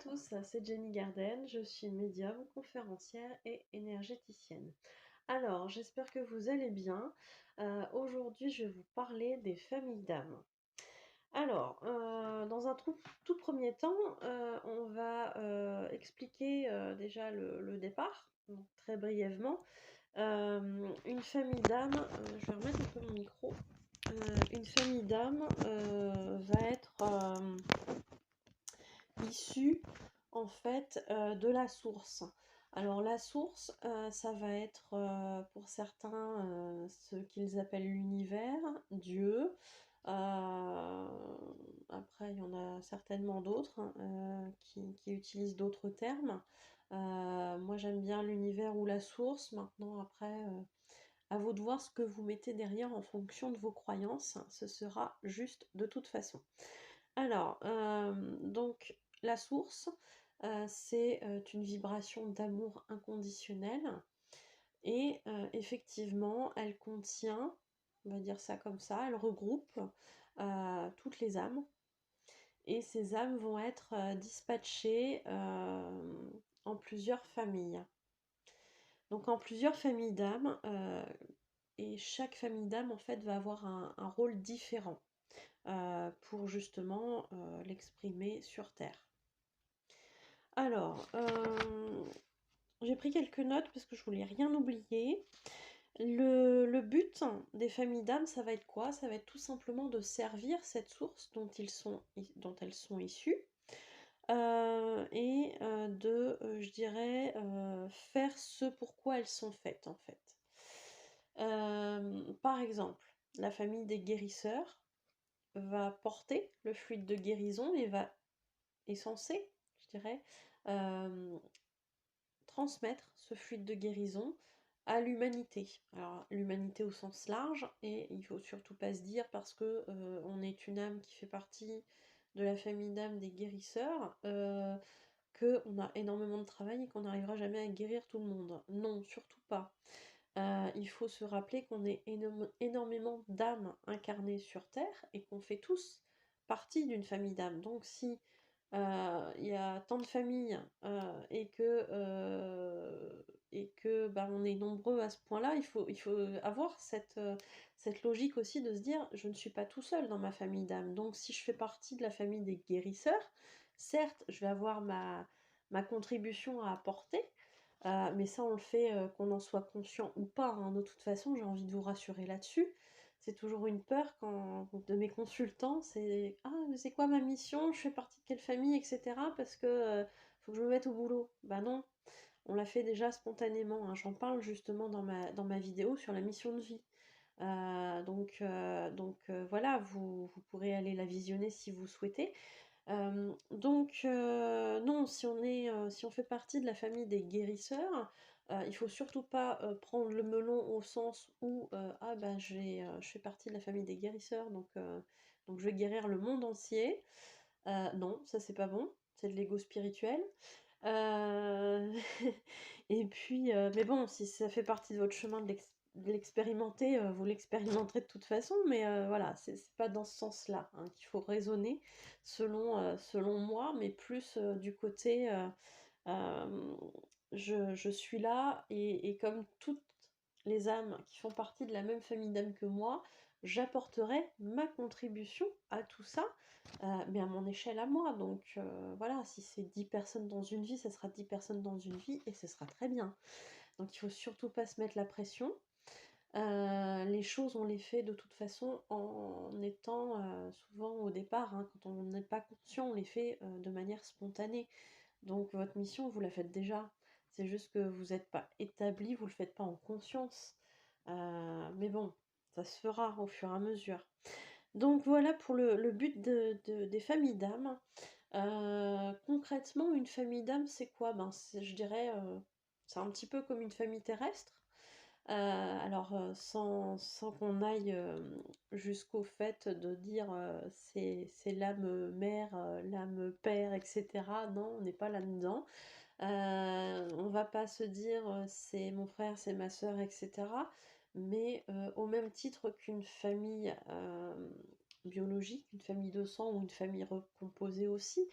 tous, c'est Jenny Garden, je suis médium, conférencière et énergéticienne. Alors, j'espère que vous allez bien. Aujourd'hui, je vais vous parler des familles d'âmes. Alors, dans un tout premier temps, on va expliquer déjà le départ, donc très brièvement. Une famille d'âmes, je vais remettre un peu mon micro. Une famille d'âmes va être issue en fait de la source. Alors la source, ça va être pour certains ce qu'ils appellent l'univers, Dieu. Euh, Après, il y en a certainement d'autres qui utilisent d'autres termes. Moi, j'aime bien l'univers ou la source. Maintenant, après, à vous de voir ce que vous mettez derrière en fonction de vos croyances. Ce sera juste de toute façon. Alors, donc, la source, c'est une vibration d'amour inconditionnel et effectivement, elle contient, on va dire ça comme ça, elle regroupe toutes les âmes et ces âmes vont être dispatchées en plusieurs familles. Donc en plusieurs familles d'âmes et chaque famille d'âmes en fait va avoir un rôle différent pour justement l'exprimer sur Terre. Alors, j'ai pris quelques notes parce que je voulais rien oublier. Le but des familles d'âmes, ça va être quoi? Ça va être tout simplement de servir cette source dont elles sont issues et de, je dirais, faire ce pourquoi elles sont faites en fait. Par exemple, la famille des guérisseurs va porter le fluide de guérison et est censé, je dirais, euh, transmettre ce fluide de guérison à l'humanité. Alors l'humanité au sens large, et il faut surtout pas se dire parce que on est une âme qui fait partie de la famille d'âmes des guérisseurs, qu'on a énormément de travail et qu'on n'arrivera jamais à guérir tout le monde. Non, surtout pas. Il faut se rappeler qu'on est énormément d'âmes incarnées sur Terre et qu'on fait tous partie d'une famille d'âmes. Donc si il y a tant de familles et que bah, on est nombreux à ce point-là, il faut avoir cette logique aussi de se dire je ne suis pas tout seul dans ma famille d'âmes. Donc si je fais partie de la famille des guérisseurs, certes je vais avoir ma contribution à apporter, mais ça, on le fait qu'on en soit conscient ou pas, hein. De toute façon, j'ai envie de vous rassurer là-dessus. C'est toujours une peur de mes consultants, c'est ah, mais c'est quoi ma mission? Je fais partie de quelle famille, etc. Parce que faut que je me mette au boulot. Bah non, on l'a fait déjà spontanément, hein. J'en parle justement dans ma vidéo sur la mission de vie. Voilà, vous pourrez aller la visionner si vous souhaitez. Non, si on fait partie de la famille des guérisseurs, il faut surtout pas prendre le melon au sens où ah ben je fais partie de la famille des guérisseurs, donc je vais guérir le monde entier. Non, ça c'est pas bon, c'est de l'ego spirituel. Euh, Et puis, mais bon, si ça fait partie de votre chemin de l'expérimenter, vous l'expérimenterez de toute façon, mais voilà, c'est pas dans ce sens-là hein, qu'il faut raisonner selon moi, mais plus du côté euh, je suis là et comme toutes les âmes qui font partie de la même famille d'âmes que moi, j'apporterai ma contribution à tout ça, mais à mon échelle à moi. Donc voilà, si c'est 10 personnes dans une vie, ça sera 10 personnes dans une vie et ce sera très bien. Donc il faut surtout pas se mettre la pression. Les choses, on les fait de toute façon en étant souvent au départ, hein, quand on n'est pas conscient, on les fait de manière spontanée. Donc votre mission, vous la faites déjà. C'est juste que vous n'êtes pas établi, vous ne le faites pas en conscience. Mais bon, ça se fera au fur et à mesure. Donc voilà pour le but des familles d'âmes. Concrètement, une famille d'âmes, c'est quoi? Ben, je dirais, c'est un petit peu comme une famille terrestre. Alors, sans qu'on aille jusqu'au fait de dire c'est l'âme mère, l'âme père, etc. Non, on n'est pas là-dedans. On va pas se dire c'est mon frère, c'est ma sœur, etc. Mais au même titre qu'une famille biologique, une famille de sang ou une famille recomposée aussi,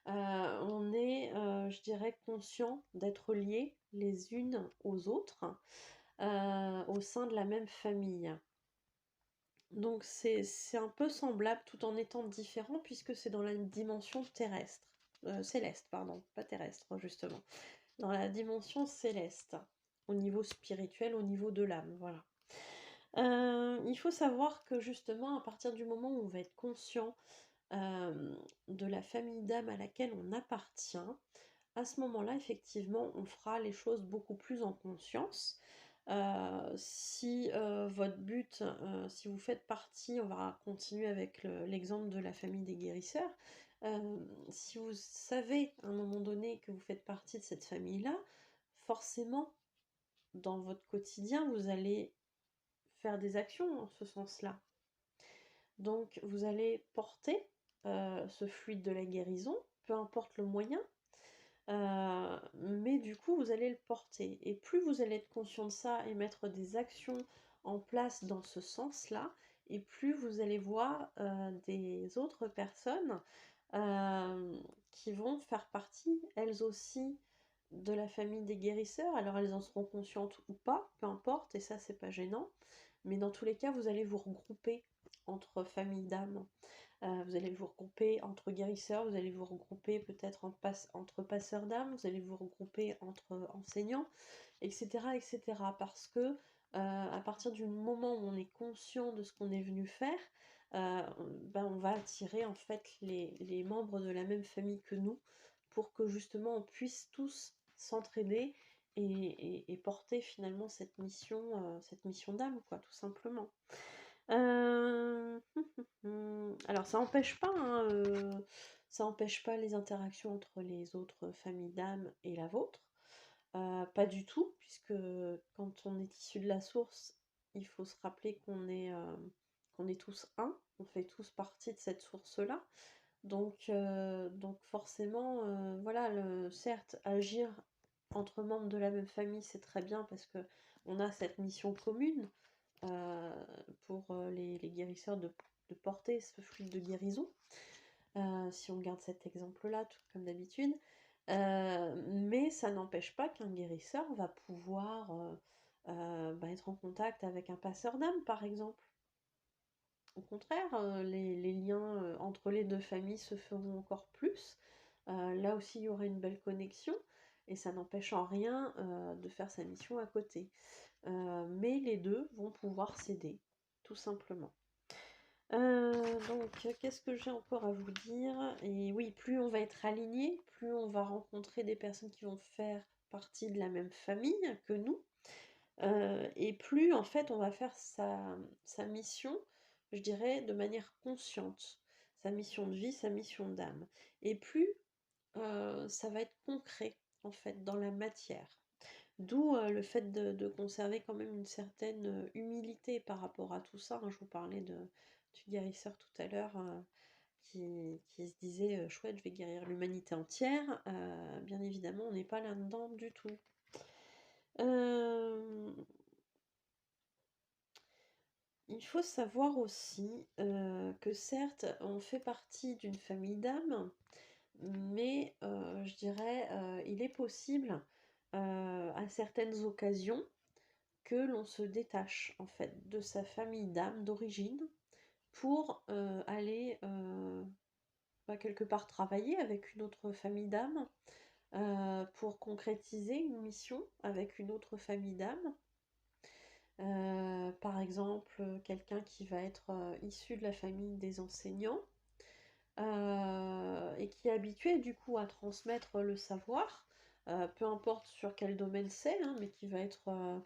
On est, je dirais, conscient d'être liés les unes aux autres, au sein de la même famille. Donc c'est un peu semblable tout en étant différent puisque c'est dans la dimension terrestre, céleste, pardon, pas terrestre justement, dans la dimension céleste, au niveau spirituel, au niveau de l'âme, voilà. Il faut savoir que justement, à partir du moment où on va être conscient de la famille d'âme à laquelle on appartient, à ce moment-là, effectivement, on fera les choses beaucoup plus en conscience. Si votre but, si vous faites partie, on va continuer avec l'exemple de la famille des guérisseurs, si vous savez à un moment donné que vous faites partie de cette famille-là, forcément, dans votre quotidien, vous allez faire des actions en ce sens-là. Donc, vous allez porter ce fluide de la guérison, peu importe le moyen, mais du coup, vous allez le porter. Et plus vous allez être conscient de ça et mettre des actions en place dans ce sens-là, et plus vous allez voir des autres personnes qui vont faire partie, elles aussi, de la famille des guérisseurs. Alors, elles en seront conscientes ou pas, peu importe, et ça, c'est pas gênant. Mais dans tous les cas, vous allez vous regrouper entre familles d'âmes. Vous allez vous regrouper entre guérisseurs, vous allez vous regrouper peut-être entre passeurs d'âmes, vous allez vous regrouper entre enseignants, etc. etc. Parce que à partir du moment où on est conscient de ce qu'on est venu faire, ben on va attirer en fait les membres de la même famille que nous pour que justement on puisse tous s'entraider et porter finalement cette mission d'âme, quoi, tout simplement. Euh, Alors ça n'empêche pas, hein, ça empêche pas les interactions entre les autres familles d'âmes et la vôtre. Pas du tout, puisque quand on est issu de la source, il faut se rappeler qu'on est tous un, on fait tous partie de cette source-là. Donc forcément, voilà, certes, agir entre membres de la même famille, c'est très bien parce que on a cette mission commune pour les guérisseurs de porter ce fluide de guérison, si on garde cet exemple-là, tout comme d'habitude. Mais ça n'empêche pas qu'un guérisseur va pouvoir être en contact avec un passeur d'âme, par exemple. Au contraire, les liens entre les deux familles se feront encore plus. Là aussi, il y aura une belle connexion, et ça n'empêche en rien de faire sa mission à côté. Mais les deux vont pouvoir s'aider, tout simplement. Donc, qu'est-ce que j'ai encore à vous dire? Et oui, plus on va être aligné, plus on va rencontrer des personnes qui vont faire partie de la même famille que nous, et plus en fait on va faire sa mission, je dirais, de manière consciente, sa mission de vie, sa mission d'âme. Et plus ça va être concret en fait dans la matière. D'où le fait de conserver quand même une certaine humilité par rapport à tout ça, hein. Je vous parlais du guérisseur tout à l'heure qui se disait chouette, je vais guérir l'humanité entière. Bien évidemment, on n'est pas là-dedans du tout. Euh, Il faut savoir aussi que certes, on fait partie d'une famille d'âmes, mais je dirais, il est possible à certaines occasions que l'on se détache en fait de sa famille d'âme d'origine pour aller quelque part travailler avec une autre famille d'âme, pour concrétiser une mission avec une autre famille d'âme. Par exemple, quelqu'un qui va être issu de la famille des enseignants et qui est habitué du coup à transmettre le savoir, peu importe sur quel domaine c'est, hein, mais qui va être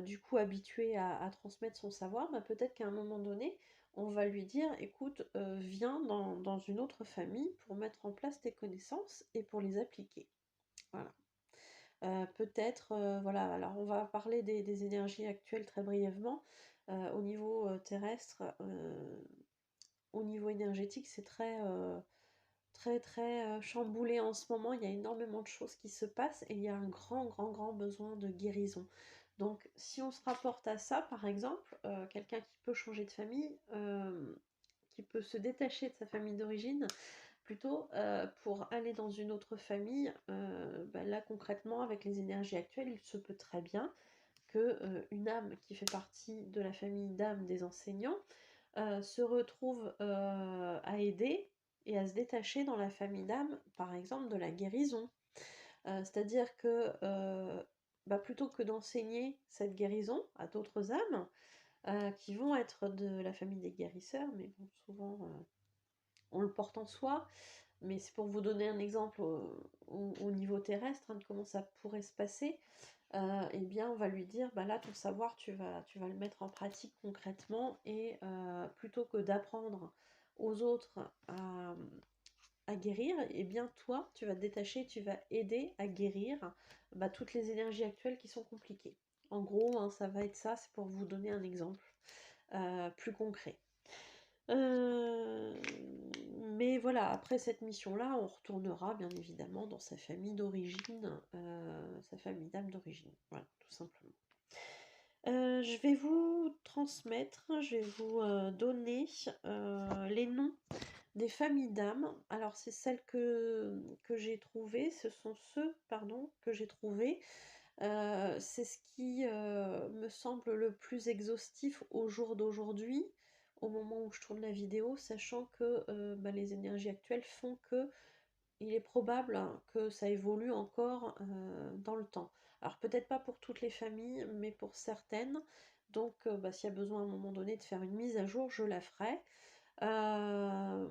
du coup habitué à transmettre son savoir, bah, peut-être qu'à un moment donné, on va lui dire, écoute, viens dans une autre famille pour mettre en place tes connaissances et pour les appliquer. Voilà. Peut-être, voilà, alors on va parler des énergies actuelles très brièvement. Au niveau terrestre, au niveau énergétique, c'est très chamboulé en ce moment. Il y a énormément de choses qui se passent et il y a un grand besoin de guérison. Donc, si on se rapporte à ça, par exemple, quelqu'un qui peut changer de famille, qui peut se détacher de sa famille d'origine, plutôt pour aller dans une autre famille. Bah, là concrètement avec les énergies actuelles, il se peut très bien que une âme qui fait partie de la famille d'âmes des enseignants se retrouve à aider et à se détacher dans la famille d'âmes, par exemple de la guérison. C'est-à-dire que bah, plutôt que d'enseigner cette guérison à d'autres âmes, qui vont être de la famille des guérisseurs, mais bon, souvent on le porte en soi, mais c'est pour vous donner un exemple au niveau terrestre, hein, de comment ça pourrait se passer. Eh bien on va lui dire, bah là ton savoir tu vas le mettre en pratique concrètement, et plutôt que d'apprendre aux autres à guérir, eh bien toi tu vas te détacher, tu vas aider à guérir bah, toutes les énergies actuelles qui sont compliquées. En gros, hein, ça va être ça, c'est pour vous donner un exemple plus concret. Mais voilà, après cette mission-là, on retournera bien évidemment dans sa famille d'origine, sa famille d'âme d'origine, voilà, tout simplement. Je vais vous transmettre, je vais vous donner les noms des familles d'âmes. Alors c'est celles que j'ai trouvées, ce sont ceux, pardon, que j'ai trouvés. C'est ce qui me semble le plus exhaustif au jour d'aujourd'hui, au moment où je tourne la vidéo, sachant que bah, les énergies actuelles font que il est probable que ça évolue encore dans le temps. Alors peut-être pas pour toutes les familles, mais pour certaines. Donc bah, s'il y a besoin à un moment donné de faire une mise à jour, je la ferai. Euh,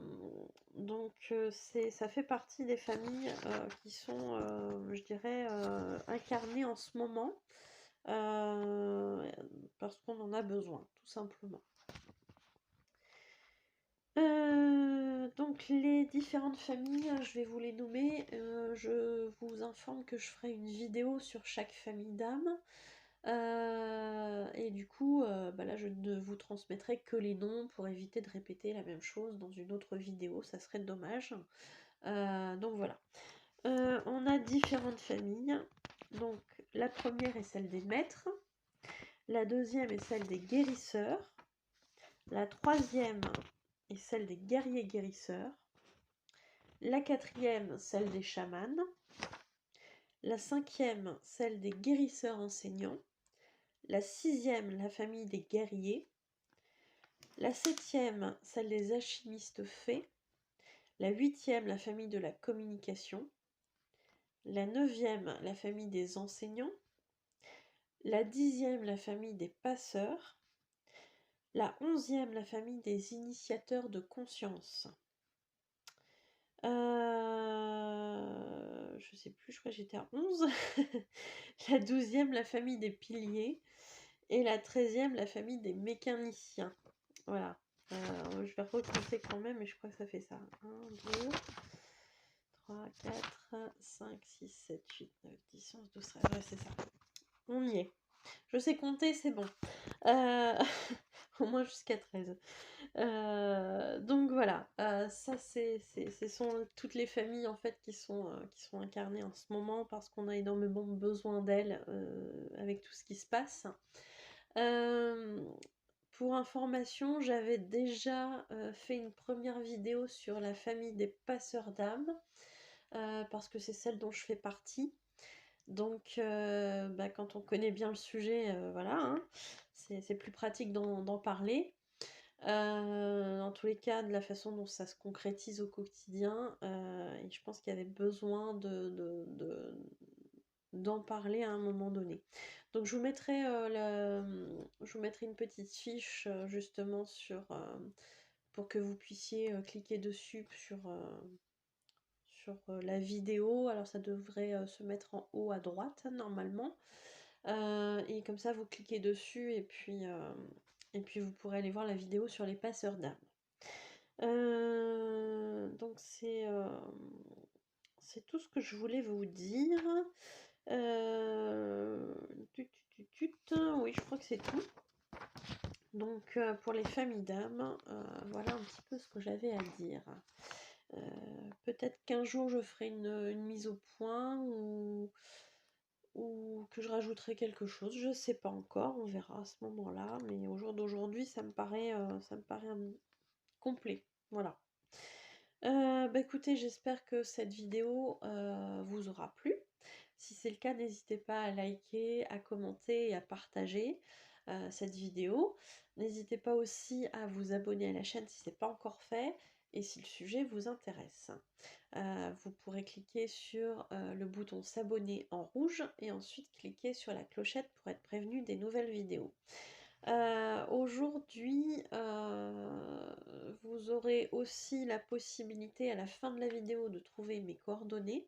donc ça fait partie des familles qui sont, je dirais, incarnées en ce moment, parce qu'on en a besoin, tout simplement. Donc les différentes familles, je vais vous les nommer. Je vous informe que je ferai une vidéo sur chaque famille d'âmes. Et du coup, bah là je ne vous transmettrai que les noms pour éviter de répéter la même chose dans une autre vidéo, ça serait dommage. Donc voilà. On a différentes familles. Donc la première est celle des maîtres. La deuxième est celle des guérisseurs. La troisième est celle des guerriers guérisseurs. La quatrième, celle des chamans. La cinquième, celle des guérisseurs enseignants. La sixième, la famille des guerriers. La septième, celle des alchimistes fées. La huitième, la famille de la communication. La neuvième, la famille des enseignants. La dixième, la famille des passeurs. La onzième, la famille des initiateurs de conscience. Je sais plus, je crois que j'étais à 11. La douzième, la famille des piliers. Et la 13e, la famille des mécaniciens. Voilà. Je vais recompter quand même, mais je crois que ça fait ça. 1, 2, 3, 4, 5, 6, 7, 8, 9, 10, 11, 12, 13. Ouais, c'est ça. On y est. Je sais compter, c'est bon. Au moins jusqu'à 13. Donc voilà, ça ce sont toutes les familles en fait qui sont incarnées en ce moment, parce qu'on a énormément besoin d'elles avec tout ce qui se passe. Pour information, j'avais déjà fait une première vidéo sur la famille des passeurs d'âmes, parce que c'est celle dont je fais partie. Donc bah, quand on connaît bien le sujet, voilà, hein, c'est plus pratique d'en parler. Dans tous les cas, de la façon dont ça se concrétise au quotidien, et je pense qu'il y avait besoin d'en parler à un moment donné. Donc je vous mettrai, je vous mettrai une petite fiche justement pour que vous puissiez cliquer dessus sur la vidéo. Alors ça devrait se mettre en haut à droite normalement. Et comme ça vous cliquez dessus, et puis vous pourrez aller voir la vidéo sur les passeurs d'âme. Donc c'est tout ce que je voulais vous dire. Oui, je crois que c'est tout. Donc pour les familles d'âme, voilà un petit peu ce que j'avais à dire. Peut-être qu'un jour je ferai une mise au point, ou que je rajouterai quelque chose, je sais pas encore, on verra à ce moment-là, mais au jour d'aujourd'hui ça me paraît complet, voilà. Bah, écoutez, j'espère que cette vidéo, vous aura plu. Si c'est le cas, n'hésitez pas à liker, à commenter et à partager, cette vidéo. N'hésitez pas aussi à vous abonner à la chaîne si ce n'est pas encore fait et si le sujet vous intéresse. Vous pourrez cliquer sur, le bouton s'abonner en rouge et ensuite cliquer sur la clochette pour être prévenu des nouvelles vidéos. Aujourd'hui, vous aurez aussi la possibilité à la fin de la vidéo de trouver mes coordonnées,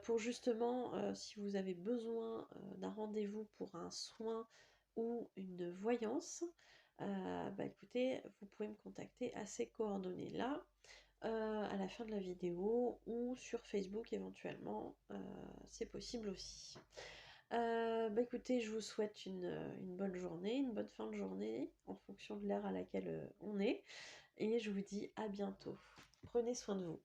pour justement, si vous avez besoin, d'un rendez-vous pour un soin ou une voyance, bah, écoutez, vous pouvez me contacter à ces coordonnées-là, à la fin de la vidéo ou sur Facebook éventuellement, c'est possible aussi. Bah, écoutez, je vous souhaite une bonne journée, une bonne fin de journée, en fonction de l'heure à laquelle, on est et je vous dis à bientôt. Prenez soin de vous.